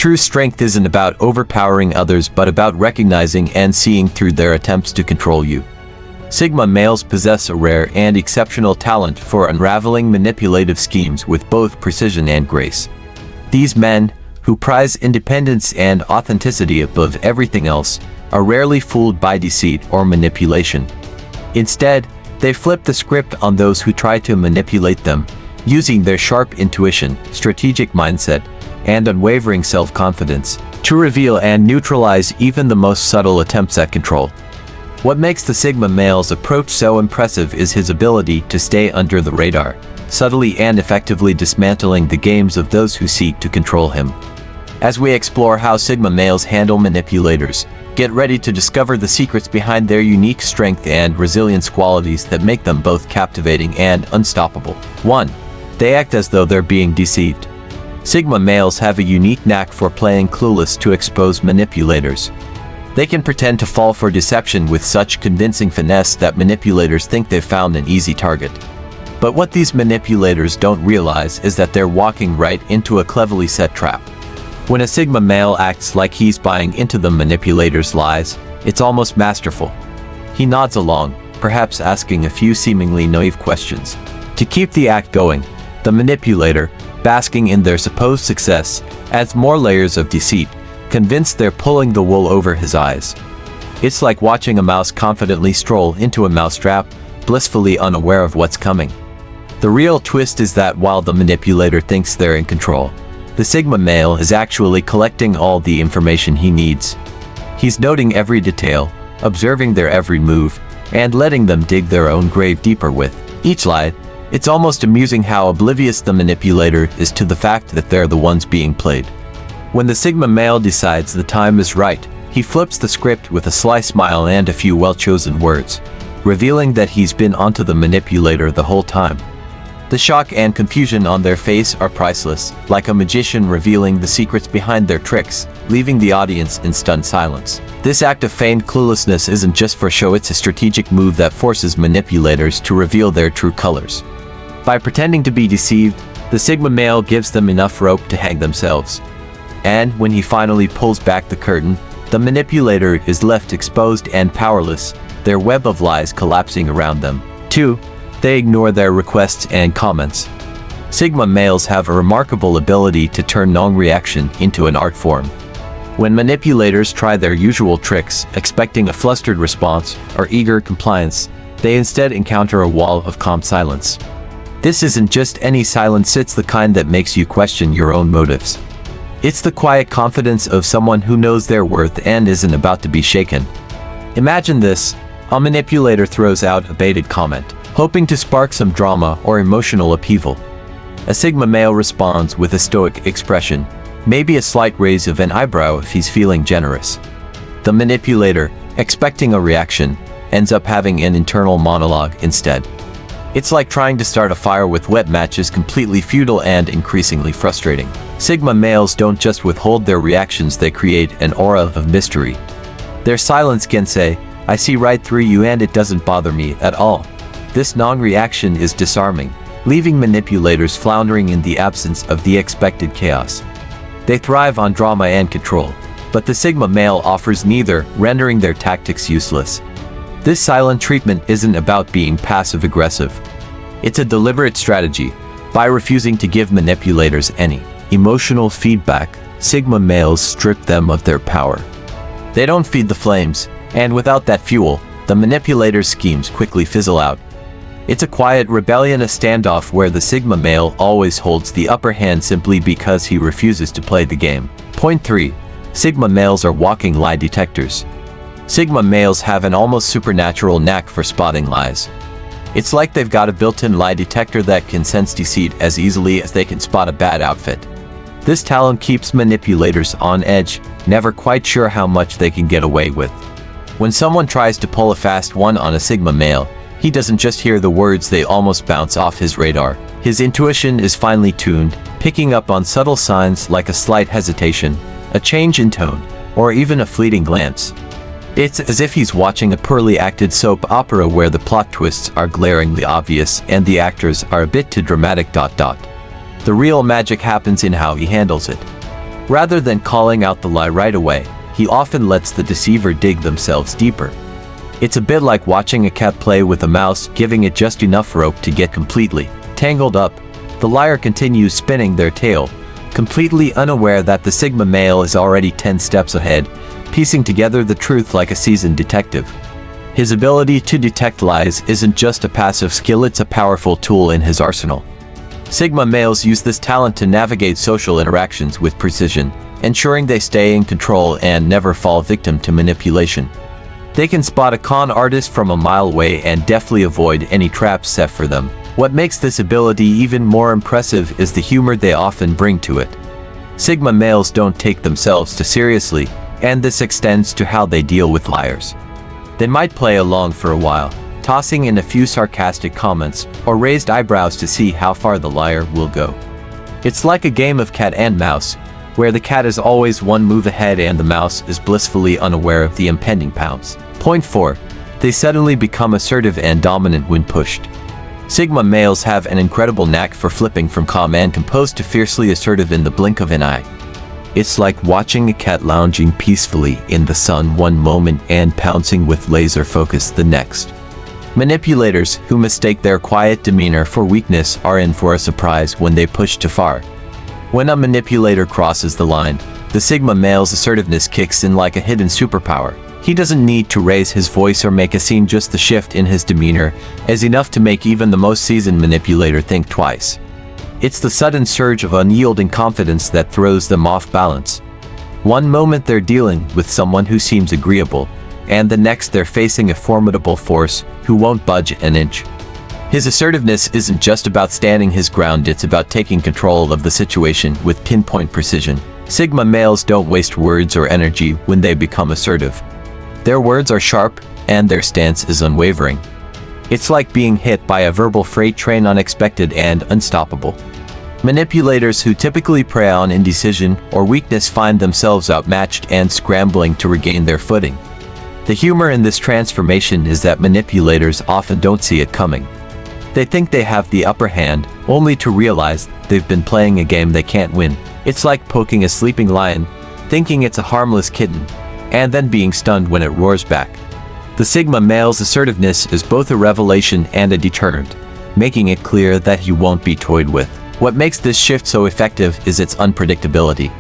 True strength isn't about overpowering others but about recognizing and seeing through their attempts to control you. Sigma males possess a rare and exceptional talent for unraveling manipulative schemes with both precision and grace. These men, who prize independence and authenticity above everything else, are rarely fooled by deceit or manipulation. Instead, they flip the script on those who try to manipulate them, using their sharp intuition, strategic mindset, and unwavering self-confidence to reveal and neutralize even the most subtle attempts at control. What makes the Sigma male's approach so impressive is his ability to stay under the radar, subtly and effectively dismantling the games of those who seek to control him. As we explore how Sigma males handle manipulators, get ready to discover the secrets behind their unique strength and resilience qualities that make them both captivating and unstoppable. 1. They act as though they're being deceived. Sigma males have a unique knack for playing clueless to expose manipulators. They can pretend to fall for deception with such convincing finesse that manipulators think they've found an easy target. But what these manipulators don't realize is that they're walking right into a cleverly set trap. When a Sigma male acts like he's buying into the manipulator's lies, it's almost masterful. He nods along, perhaps asking a few seemingly naive questions. To keep the act going, the manipulator, basking in their supposed success, adds more layers of deceit, convinced they're pulling the wool over his eyes. It's like watching a mouse confidently stroll into a mousetrap, blissfully unaware of what's coming. The real twist is that while the manipulator thinks they're in control, the Sigma male is actually collecting all the information he needs. He's noting every detail, observing their every move, and letting them dig their own grave deeper with each lie. It's almost amusing how oblivious the manipulator is to the fact that they're the ones being played. When the Sigma male decides the time is right, he flips the script with a sly smile and a few well-chosen words, revealing that he's been onto the manipulator the whole time. The shock and confusion on their face are priceless, like a magician revealing the secrets behind their tricks, leaving the audience in stunned silence. This act of feigned cluelessness isn't just for show, it's a strategic move that forces manipulators to reveal their true colors. By pretending to be deceived, the Sigma male gives them enough rope to hang themselves. And when he finally pulls back the curtain, the manipulator is left exposed and powerless, their web of lies collapsing around them. 2. They ignore their requests and comments. Sigma males have a remarkable ability to turn non-reaction into an art form. When manipulators try their usual tricks, expecting a flustered response or eager compliance, they instead encounter a wall of calm silence. This isn't just any silence, it's the kind that makes you question your own motives. It's the quiet confidence of someone who knows their worth and isn't about to be shaken. Imagine this: a manipulator throws out a baited comment, hoping to spark some drama or emotional upheaval. A Sigma male responds with a stoic expression, maybe a slight raise of an eyebrow if he's feeling generous. The manipulator, expecting a reaction, ends up having an internal monologue instead. It's like trying to start a fire with wet matches, completely futile and increasingly frustrating. Sigma males don't just withhold their reactions, they create an aura of mystery. Their silence can say, "I see right through you and it doesn't bother me at all." This non-reaction is disarming, leaving manipulators floundering in the absence of the expected chaos. They thrive on drama and control, but the Sigma male offers neither, rendering their tactics useless. This silent treatment isn't about being passive-aggressive. It's a deliberate strategy. By refusing to give manipulators any emotional feedback, Sigma males strip them of their power. They don't feed the flames, and without that fuel, the manipulator's schemes quickly fizzle out. It's a quiet rebellion, a standoff where the Sigma male always holds the upper hand simply because he refuses to play the game. Point 3. Sigma males are walking lie detectors. Sigma males have an almost supernatural knack for spotting lies. It's like they've got a built-in lie detector that can sense deceit as easily as they can spot a bad outfit. This talent keeps manipulators on edge, never quite sure how much they can get away with. When someone tries to pull a fast one on a Sigma male, he doesn't just hear the words, they almost bounce off his radar. His intuition is finely tuned, picking up on subtle signs like a slight hesitation, a change in tone, or even a fleeting glance. It's as if he's watching a poorly acted soap opera where the plot twists are glaringly obvious and the actors are a bit too dramatic. The real magic happens in how he handles it. Rather than calling out the lie right away, he often lets the deceiver dig themselves deeper. It's a bit like watching a cat play with a mouse, giving it just enough rope to get completely tangled up. The liar continues spinning their tail, completely unaware that the Sigma male is already 10 steps ahead, piecing together the truth like a seasoned detective. His ability to detect lies isn't just a passive skill, it's a powerful tool in his arsenal. Sigma males use this talent to navigate social interactions with precision, ensuring they stay in control and never fall victim to manipulation. They can spot a con artist from a mile away and deftly avoid any traps set for them. What makes this ability even more impressive is the humor they often bring to it. Sigma males don't take themselves too seriously, and this extends to how they deal with liars. They might play along for a while, tossing in a few sarcastic comments or raised eyebrows to see how far the liar will go. It's like a game of cat and mouse, where the cat is always one move ahead and the mouse is blissfully unaware of the impending pounce. Point 4. They suddenly become assertive and dominant when pushed. Sigma males have an incredible knack for flipping from calm and composed to fiercely assertive in the blink of an eye. It's like watching a cat lounging peacefully in the sun one moment and pouncing with laser focus the next. Manipulators who mistake their quiet demeanor for weakness are in for a surprise when they push too far. When a manipulator crosses the line, the Sigma male's assertiveness kicks in like a hidden superpower. He doesn't need to raise his voice or make a scene, just the shift in his demeanor is enough to make even the most seasoned manipulator think twice. It's the sudden surge of unyielding confidence that throws them off balance. One moment they're dealing with someone who seems agreeable, and the next they're facing a formidable force who won't budge an inch. His assertiveness isn't just about standing his ground, it's about taking control of the situation with pinpoint precision. Sigma males don't waste words or energy when they become assertive. Their words are sharp, and their stance is unwavering. It's like being hit by a verbal freight train, unexpected and unstoppable. Manipulators who typically prey on indecision or weakness find themselves outmatched and scrambling to regain their footing. The humor in this transformation is that manipulators often don't see it coming. They think they have the upper hand, only to realize they've been playing a game they can't win. It's like poking a sleeping lion, thinking it's a harmless kitten, and then being stunned when it roars back. The Sigma male's assertiveness is both a revelation and a deterrent, making it clear that he won't be toyed with. What makes this shift so effective is its unpredictability.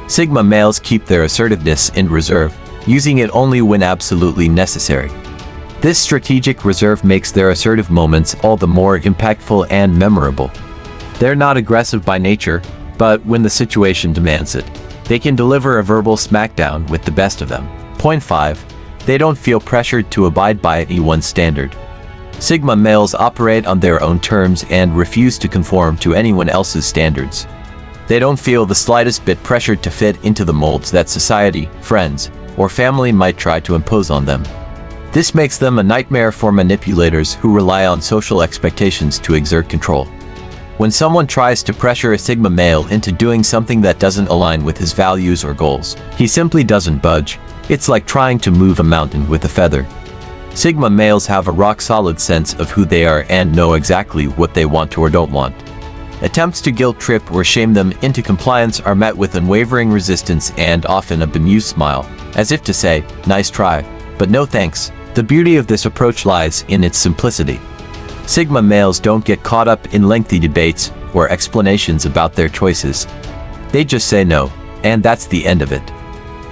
Sigma males keep their assertiveness in reserve, using it only when absolutely necessary. This strategic reserve makes their assertive moments all the more impactful and memorable. They're not aggressive by nature, but when the situation demands it, they can deliver a verbal smackdown with the best of them. Point 5. They don't feel pressured to abide by anyone's standard. Sigma males operate on their own terms and refuse to conform to anyone else's standards. They don't feel the slightest bit pressured to fit into the molds that society, friends, or family might try to impose on them. This makes them a nightmare for manipulators who rely on social expectations to exert control. When someone tries to pressure a Sigma male into doing something that doesn't align with his values or goals, he simply doesn't budge. It's like trying to move a mountain with a feather. Sigma males have a rock-solid sense of who they are and know exactly what they want or don't want. Attempts to guilt trip or shame them into compliance are met with unwavering resistance and often a bemused smile, as if to say, "Nice try, but no thanks." The beauty of this approach lies in its simplicity. Sigma males don't get caught up in lengthy debates or explanations about their choices. They just say no, and that's the end of it.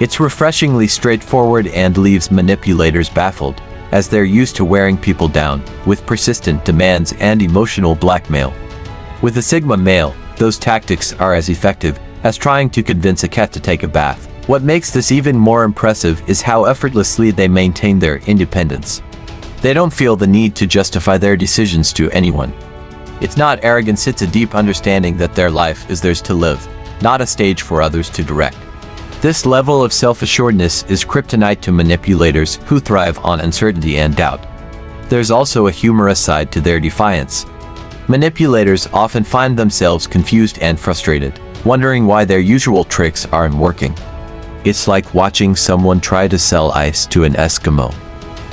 It's refreshingly straightforward and leaves manipulators baffled, as they're used to wearing people down with persistent demands and emotional blackmail. With a Sigma male, those tactics are as effective as trying to convince a cat to take a bath. What makes this even more impressive is how effortlessly they maintain their independence. They don't feel the need to justify their decisions to anyone. It's not arrogance, it's a deep understanding that their life is theirs to live, not a stage for others to direct. This level of self-assuredness is kryptonite to manipulators who thrive on uncertainty and doubt. There's also a humorous side to their defiance. Manipulators often find themselves confused and frustrated, wondering why their usual tricks aren't working. It's like watching someone try to sell ice to an Eskimo.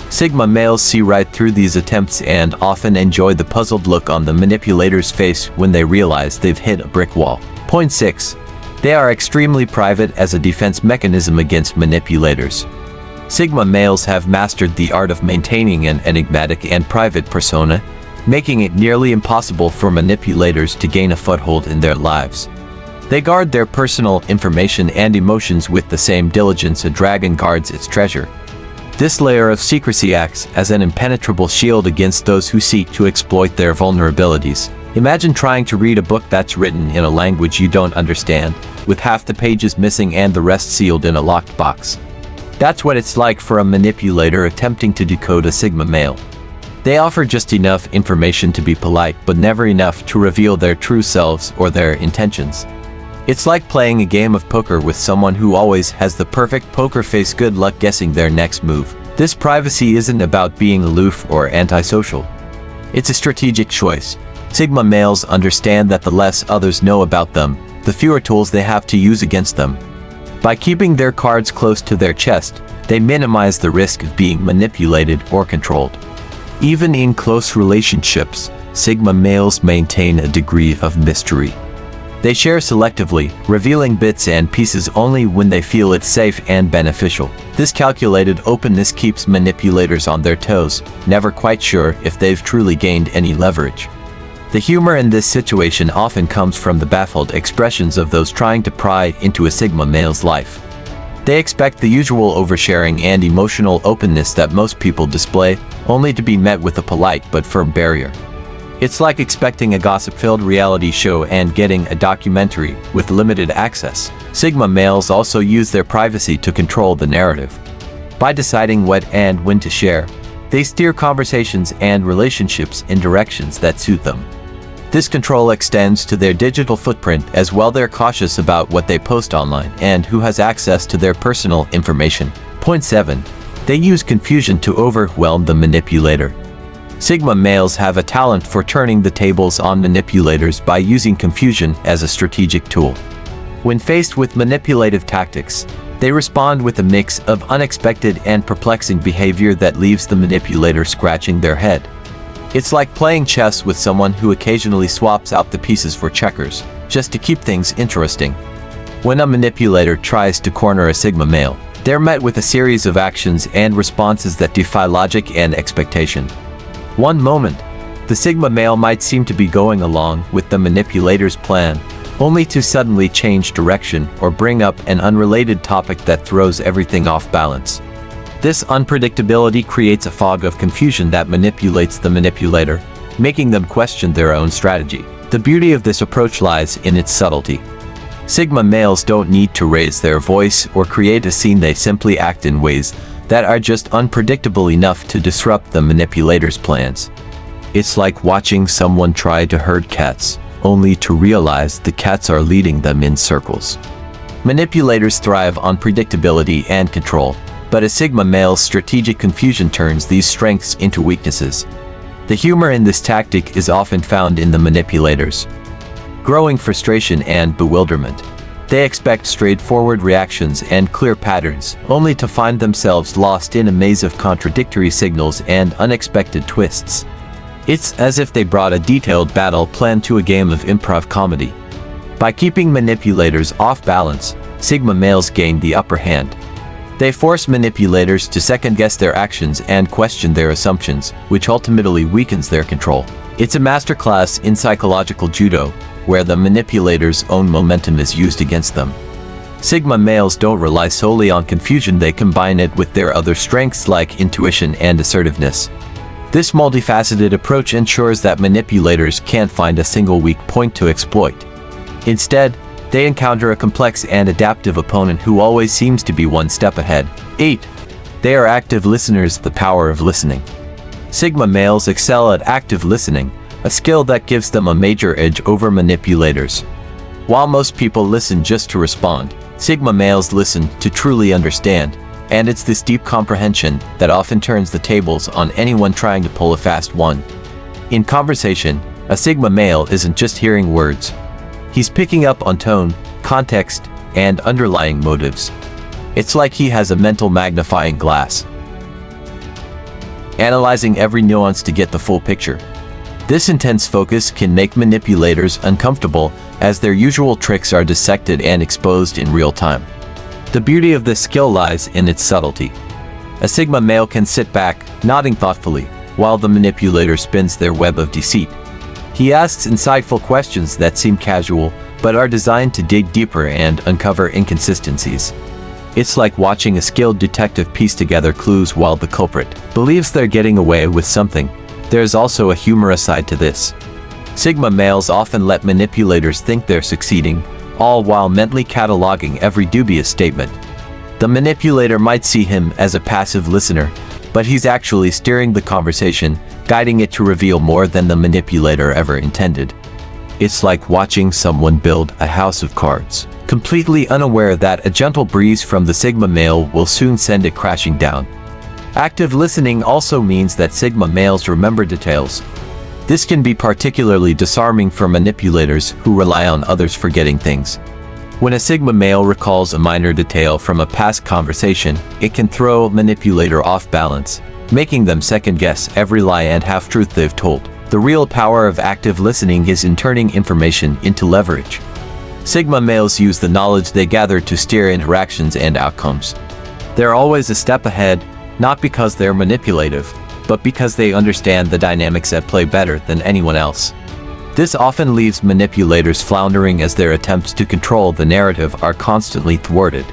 Sigma males see right through these attempts and often enjoy the puzzled look on the manipulator's face when they realize they've hit a brick wall. Point 6. They are extremely private as a defense mechanism against manipulators. Sigma males have mastered the art of maintaining an enigmatic and private persona, making it nearly impossible for manipulators to gain a foothold in their lives. They guard their personal information and emotions with the same diligence a dragon guards its treasure. This layer of secrecy acts as an impenetrable shield against those who seek to exploit their vulnerabilities. Imagine trying to read a book that's written in a language you don't understand, with half the pages missing and the rest sealed in a locked box. That's what it's like for a manipulator attempting to decode a Sigma male. They offer just enough information to be polite, but never enough to reveal their true selves or their intentions. It's like playing a game of poker with someone who always has the perfect poker face, good luck guessing their next move. This privacy isn't about being aloof or antisocial. It's a strategic choice. Sigma males understand that the less others know about them, the fewer tools they have to use against them. By keeping their cards close to their chest, they minimize the risk of being manipulated or controlled. Even in close relationships, Sigma males maintain a degree of mystery. They share selectively, revealing bits and pieces only when they feel it's safe and beneficial. This calculated openness keeps manipulators on their toes, never quite sure if they've truly gained any leverage. The humor in this situation often comes from the baffled expressions of those trying to pry into a Sigma male's life. They expect the usual oversharing and emotional openness that most people display, only to be met with a polite but firm barrier. It's like expecting a gossip-filled reality show and getting a documentary with limited access. Sigma males also use their privacy to control the narrative. By deciding what and when to share, they steer conversations and relationships in directions that suit them. This control extends to their digital footprint as well. They're cautious about what they post online and who has access to their personal information. Point 7. They use confusion to overwhelm the manipulator. Sigma males have a talent for turning the tables on manipulators by using confusion as a strategic tool. When faced with manipulative tactics, they respond with a mix of unexpected and perplexing behavior that leaves the manipulator scratching their head. It's like playing chess with someone who occasionally swaps out the pieces for checkers, just to keep things interesting. When a manipulator tries to corner a Sigma male, they're met with a series of actions and responses that defy logic and expectation. One moment, the Sigma male might seem to be going along with the manipulator's plan, only to suddenly change direction or bring up an unrelated topic that throws everything off balance. This unpredictability creates a fog of confusion that manipulates the manipulator, making them question their own strategy. The beauty of this approach lies in its subtlety. Sigma males don't need to raise their voice or create a scene. They simply act in ways that are just unpredictable enough to disrupt the manipulator's plans. It's like watching someone try to herd cats, only to realize the cats are leading them in circles. Manipulators thrive on predictability and control, but a Sigma male's strategic confusion turns these strengths into weaknesses. The humor in this tactic is often found in the manipulators' growing frustration and bewilderment. They expect straightforward reactions and clear patterns, only to find themselves lost in a maze of contradictory signals and unexpected twists. It's as if they brought a detailed battle plan to a game of improv comedy. By keeping manipulators off balance, Sigma males gain the upper hand. They force manipulators to second-guess their actions and question their assumptions, which ultimately weakens their control. It's a masterclass in psychological judo, where the manipulator's own momentum is used against them. Sigma males don't rely solely on confusion. They combine it with their other strengths like intuition and assertiveness. This multifaceted approach ensures that manipulators can't find a single weak point to exploit. Instead, they encounter a complex and adaptive opponent who always seems to be one step ahead. 8. They are active listeners. The power of listening. Sigma males excel at active listening, a skill that gives them a major edge over manipulators. While most people listen just to respond, Sigma males listen to truly understand, and it's this deep comprehension that often turns the tables on anyone trying to pull a fast one. In conversation, a Sigma male isn't just hearing words. He's picking up on tone, context, and underlying motives. It's like he has a mental magnifying glass, analyzing every nuance to get the full picture. This intense focus can make manipulators uncomfortable, as their usual tricks are dissected and exposed in real time. The beauty of this skill lies in its subtlety. A Sigma male can sit back, nodding thoughtfully, while the manipulator spins their web of deceit. He asks insightful questions that seem casual, but are designed to dig deeper and uncover inconsistencies. It's like watching a skilled detective piece together clues while the culprit believes they're getting away with something. There's also a humorous side to this. Sigma males often let manipulators think they're succeeding, all while mentally cataloging every dubious statement. The manipulator might see him as a passive listener, but he's actually steering the conversation, guiding it to reveal more than the manipulator ever intended. It's like watching someone build a house of cards, completely unaware that a gentle breeze from the Sigma male will soon send it crashing down. Active listening also means that Sigma males remember details. This can be particularly disarming for manipulators who rely on others forgetting things. When a Sigma male recalls a minor detail from a past conversation, it can throw a manipulator off balance, making them second-guess every lie and half-truth they've told. The real power of active listening is in turning information into leverage. Sigma males use the knowledge they gather to steer interactions and outcomes. They're always a step ahead, not because they're manipulative, but because they understand the dynamics at play better than anyone else. This often leaves manipulators floundering as their attempts to control the narrative are constantly thwarted.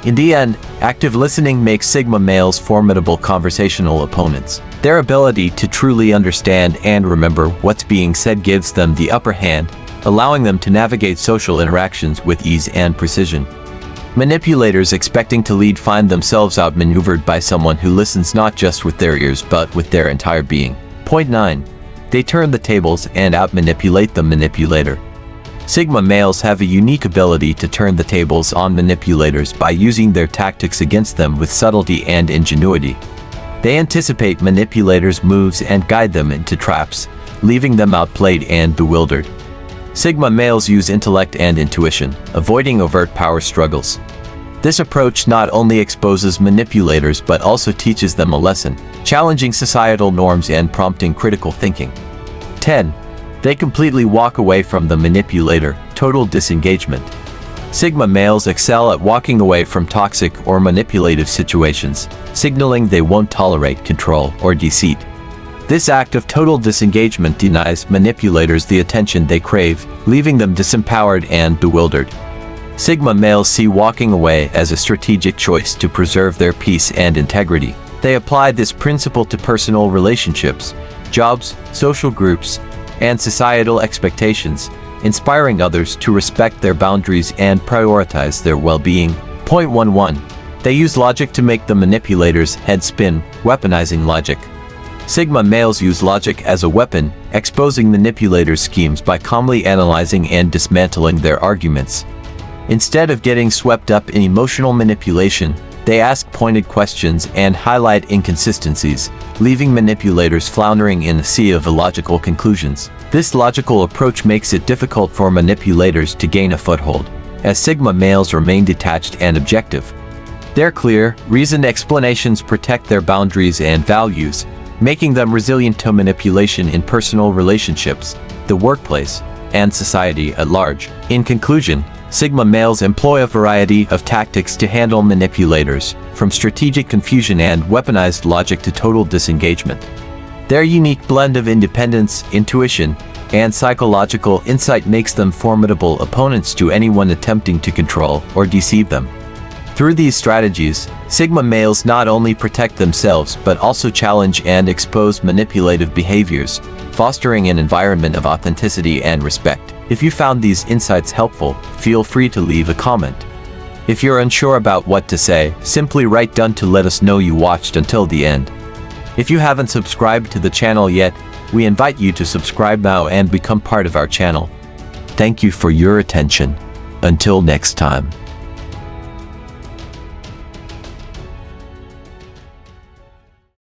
In the end, active listening makes Sigma males formidable conversational opponents. Their ability to truly understand and remember what's being said gives them the upper hand, allowing them to navigate social interactions with ease and precision. Manipulators expecting to lead find themselves outmaneuvered by someone who listens not just with their ears but with their entire being. Point 9. They turn the tables and outmanipulate the manipulator. Sigma males have a unique ability to turn the tables on manipulators by using their tactics against them with subtlety and ingenuity. They anticipate manipulators' moves and guide them into traps, leaving them outplayed and bewildered. Sigma males use intellect and intuition, avoiding overt power struggles. This approach not only exposes manipulators but also teaches them a lesson, challenging societal norms and prompting critical thinking. 10. They completely walk away from the manipulator, total disengagement. Sigma males excel at walking away from toxic or manipulative situations, signaling they won't tolerate control or deceit. This act of total disengagement denies manipulators the attention they crave, leaving them disempowered and bewildered. Sigma males see walking away as a strategic choice to preserve their peace and integrity. They apply this principle to personal relationships, jobs, social groups, and societal expectations, inspiring others to respect their boundaries and prioritize their well-being. Point 11. They use logic to make the manipulator's head spin, weaponizing logic. Sigma males use logic as a weapon, exposing manipulators' schemes by calmly analyzing and dismantling their arguments. Instead of getting swept up in emotional manipulation, they ask pointed questions and highlight inconsistencies, leaving manipulators floundering in a sea of illogical conclusions. This logical approach makes it difficult for manipulators to gain a foothold, as Sigma males remain detached and objective. Their clear, reasoned explanations protect their boundaries and values, making them resilient to manipulation in personal relationships, the workplace, and society at large. In conclusion, Sigma males employ a variety of tactics to handle manipulators, from strategic confusion and weaponized logic to total disengagement. Their unique blend of independence, intuition, and psychological insight makes them formidable opponents to anyone attempting to control or deceive them. Through these strategies, Sigma males not only protect themselves but also challenge and expose manipulative behaviors, fostering an environment of authenticity and respect. If you found these insights helpful, feel free to leave a comment. If you're unsure about what to say, simply write "done" to let us know you watched until the end. If you haven't subscribed to the channel yet, we invite you to subscribe now and become part of our channel. Thank you for your attention. Until next time.